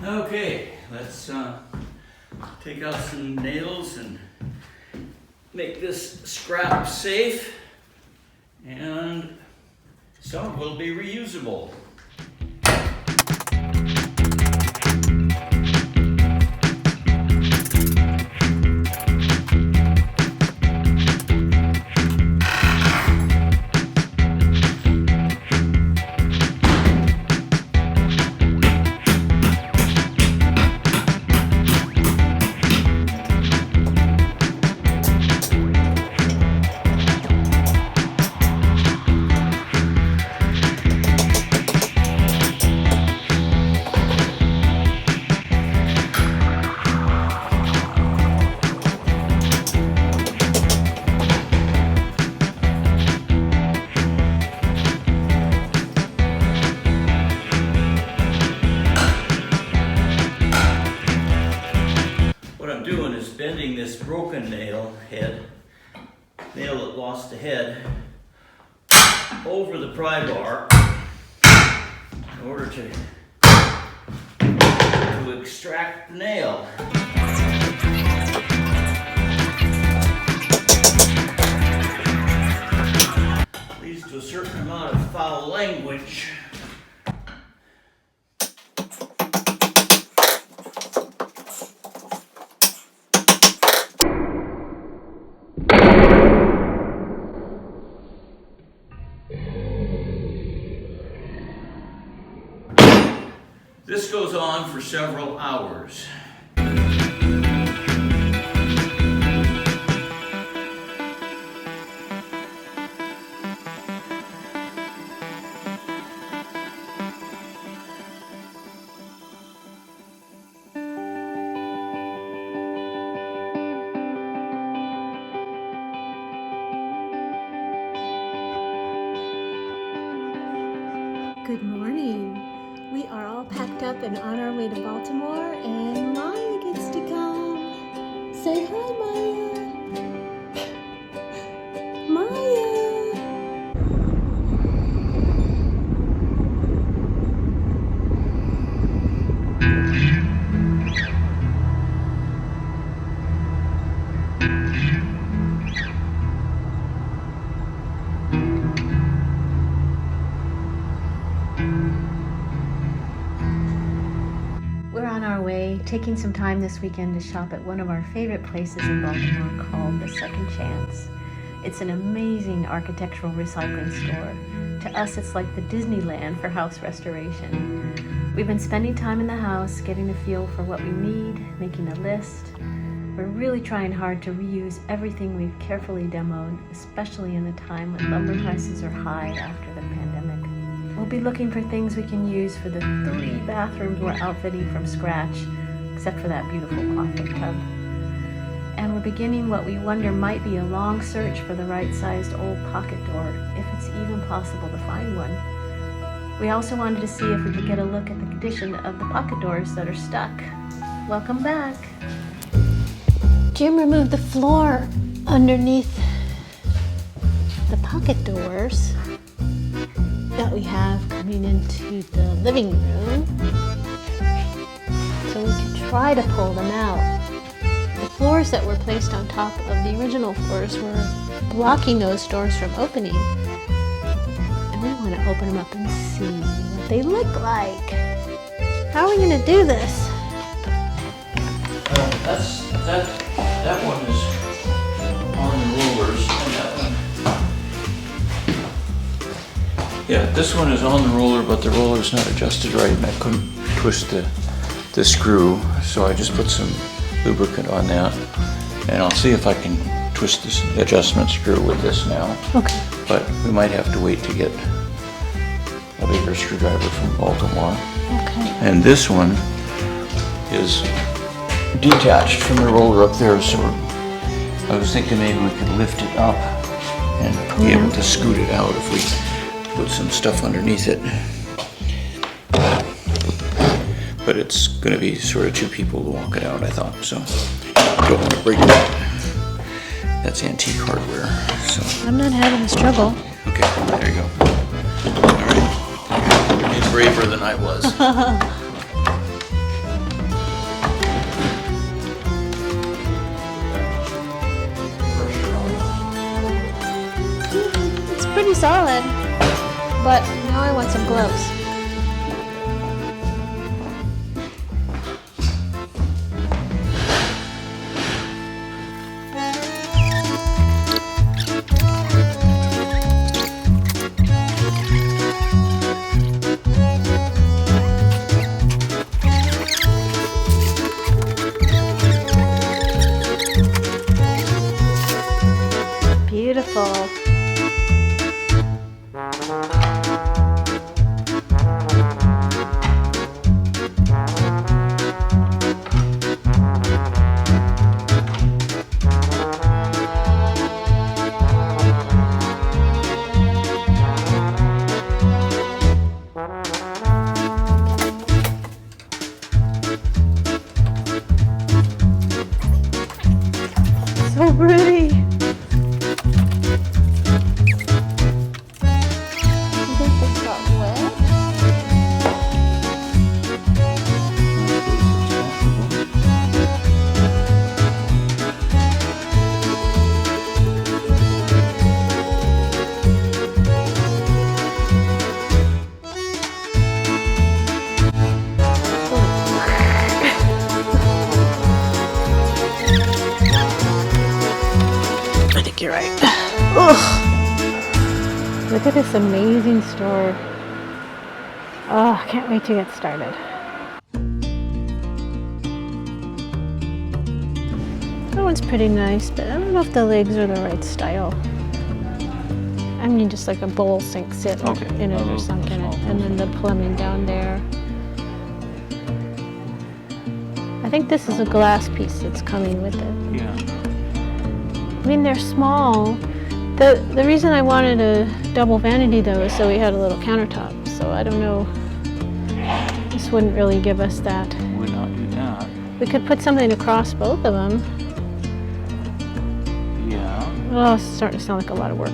Okay, let's take out some nails and make this scrap safe, and some will be reusable. Bending this broken nail that lost the head, over the pry bar in order to extract the nail. Leads to a certain amount of foul language. This goes on for several hours. Good morning. We are all packed up and on our way to Baltimore, and Maya gets to come. Say hi, Maya. Maya. We're on our way, taking some time this weekend to shop at one of our favorite places in Baltimore called the Second Chance. It's an amazing architectural recycling store. To us, it's like the Disneyland for house restoration. We've been spending time in the house, getting a feel for what we need, making a list. We're really trying hard to reuse everything we've carefully demoed, especially in a time when lumber prices are high after the pandemic. We'll be looking for things we can use for the 3 bathrooms we're outfitting from scratch, except for that beautiful clawfoot tub. And we're beginning what we wonder might be a long search for the right-sized old pocket door, if it's even possible to find one. We also wanted to see if we could get a look at the condition of the pocket doors that are stuck. Welcome back. Jim removed the floor underneath the pocket doors that we have coming into the living room, so we could try to pull them out. The floors that were placed on top of the original floors were blocking those doors from opening, and we want to open them up and see what they look like. How are we going to do this? That one is on the rollers, and that one. Yeah, this one is on the roller, but the roller's not adjusted right, and I couldn't twist the screw, so I just put some lubricant on that, and I'll see if I can twist this adjustment screw with this now. Okay. But we might have to wait to get a bigger screwdriver from Baltimore. Okay. And this one is detached from the roller up there, so I was thinking maybe we could lift it up and be able to scoot it out if we put some stuff underneath it. But it's going to be sort of 2 people to walk it out, I thought, so I don't want to break that. That's antique hardware, so. I'm not having a struggle. Okay, there you go. All right, you're braver than I was. but now I want some gloves. Beautiful. So pretty. I think you're right. Ugh. Look at this amazing store. Oh, I can't wait to get started. That one's pretty nice, but I don't know if the legs are the right style. I mean, just like a bowl sink sit in it or sunk in it, and then the plumbing down there. I think this is a glass piece that's coming with it. Yeah. I mean, they're small. The reason I wanted a double vanity though is so we had a little countertop. So I don't know. This wouldn't really give us that. Would not do that. We could put something across both of them. Yeah. Oh, it's starting to sound like a lot of work.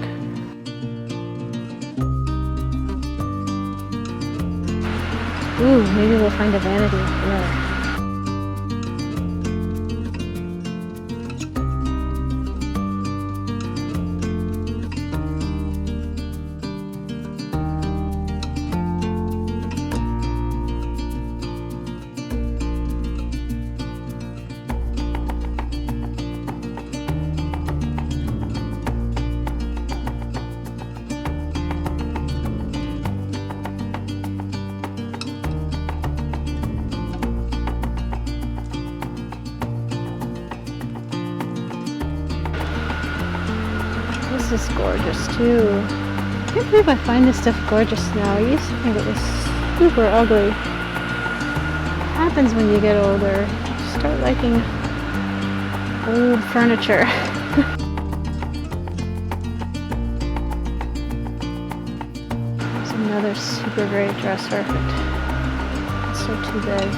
Ooh, maybe we'll find a vanity. Yeah. This is gorgeous too. I can't believe I find this stuff gorgeous now. I used to think it was super ugly. What happens when you get older? You start liking old furniture. There's another super great dresser. It's so too big.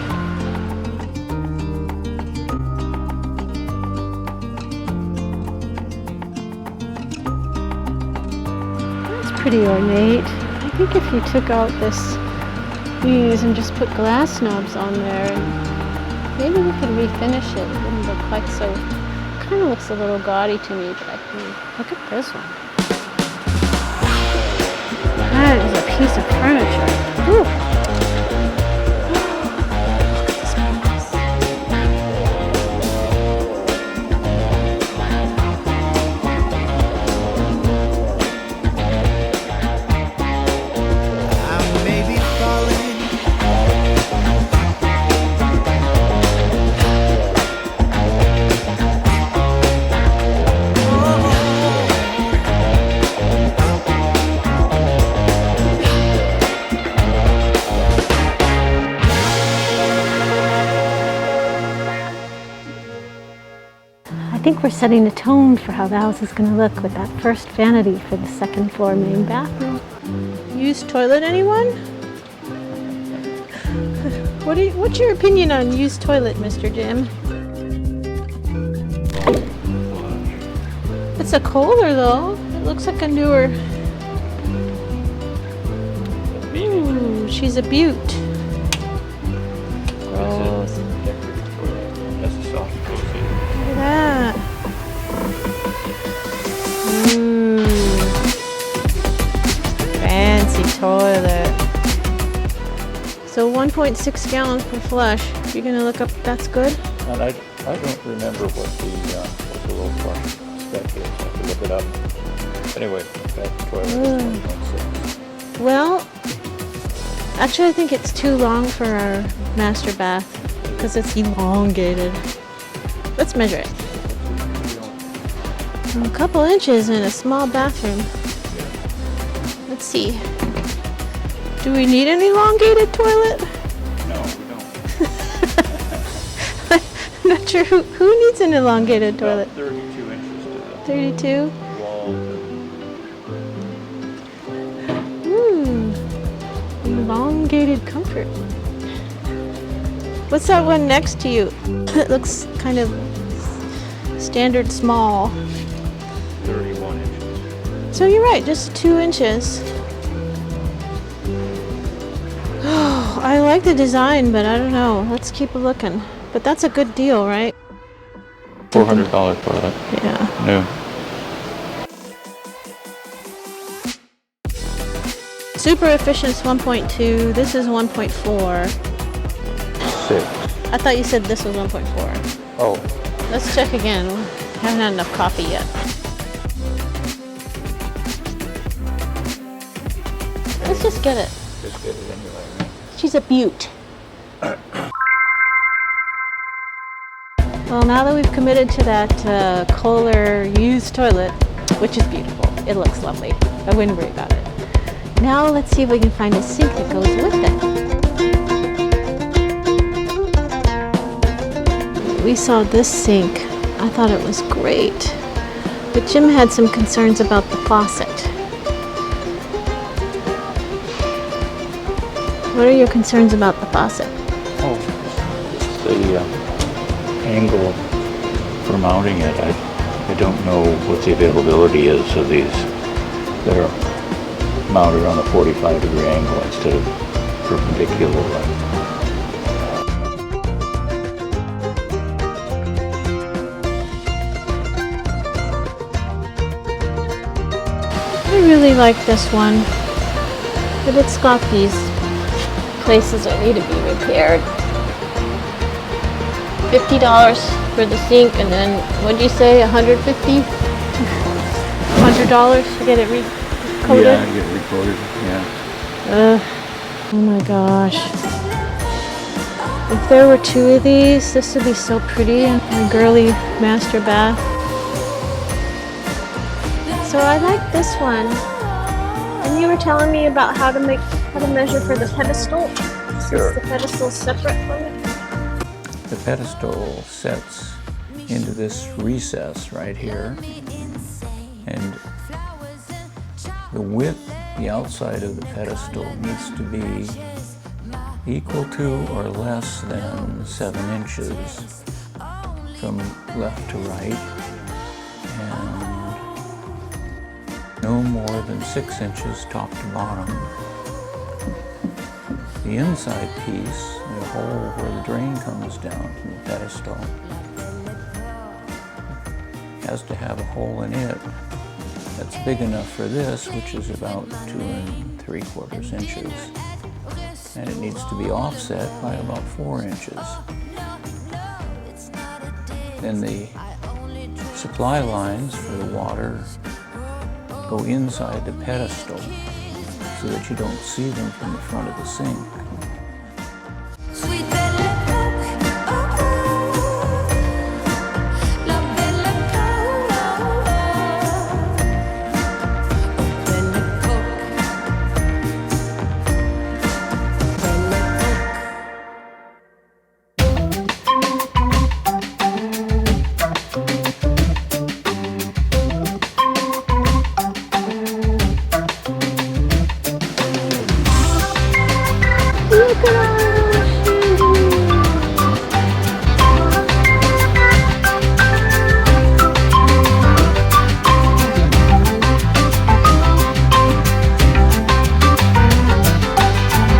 Pretty ornate. I think if you took out these and just put glass knobs on there, and maybe we could refinish it. It wouldn't look quite so. Kind of looks a little gaudy to me, but I can look at this one. That is a piece of furniture. Whew. I think we're setting the tone for how the house is going to look with that first vanity for the second floor main bathroom. Used toilet, anyone? What's your opinion on used toilet, Mr. Jim? It's a Kohler though. It looks like a newer. Ooh, she's a beaut. Gross. That's a soft cozy. Look at that. Fancy toilet. 1.6 gallons per flush. You're gonna look up, that's good? And I don't remember what the low flush spec is. I have to look it up. Anyway, that toilet is 1.6. Well, actually I think it's too long for our master bath because it's elongated. Let's measure it. A couple inches in a small bathroom. Let's see. Do we need an elongated toilet? No, we don't. I'm not sure who needs an elongated toilet. About 32 inches to the 32? wall. Elongated comfort. What's that one next to you? It looks kind of standard small. 31 inches. So you're right, just 2 inches. Oh, I like the design, but I don't know. Let's keep a looking. But that's a good deal, right? $400 toilet. Yeah. No. Super efficient's 1.2. This is 1.4. 6. I thought you said this was 1.4. Oh. Let's check again. Haven't had enough coffee yet. Let's just get it. Just get it anyway, right? She's a beaut. Well, now that we've committed to that Kohler used toilet, which is beautiful, it looks lovely. I wouldn't worry about it. Now let's see if we can find a sink that goes with it. We saw this sink. I thought it was great. But Jim had some concerns about the faucet. What are your concerns about the faucet? Oh, just the angle for mounting it. I don't know what the availability is of these that are mounted on a 45-degree angle instead of perpendicular. I really like this one, but it's got these places that need to be repaired. $50 for the sink, and then what'd you say? $150? $100 to get it recoated? Yeah, get recoated. Yeah. Oh my gosh. If there were 2 of these, this would be so pretty in my girly master bath. So I like this one. And you were telling me about how to measure for the pedestal. Sure. Is the pedestal separate from it? The pedestal sets into this recess right here, and the width, the outside of the pedestal needs to be equal to or less than 7 inches from left to right, and no more than 6 inches top to bottom. The inside piece, the hole where the drain comes down from the pedestal, has to have a hole in it that's big enough for this, which is about 2 3/4 inches. And it needs to be offset by about 4 inches. Then the supply lines for the water go inside the pedestal so that you don't see them from the front of the sink.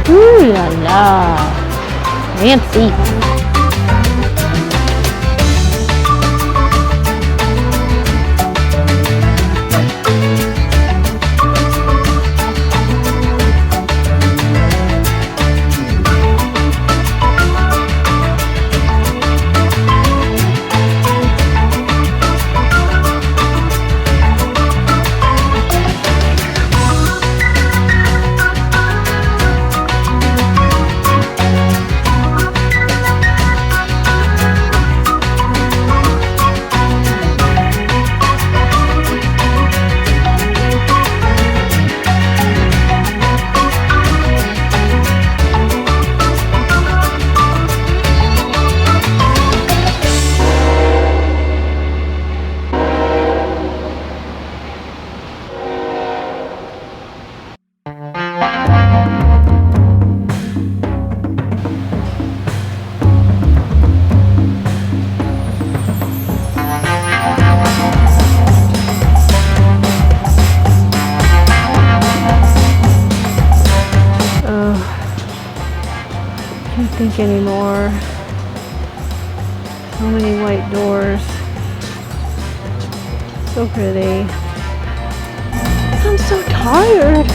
Ooh la la, fancy. pink anymore. So many white doors. So pretty. I'm so tired.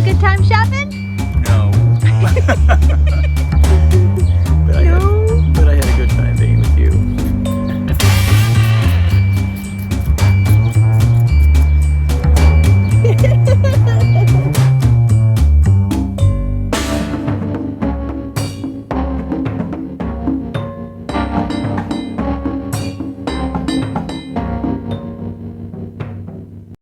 Good time shopping? No.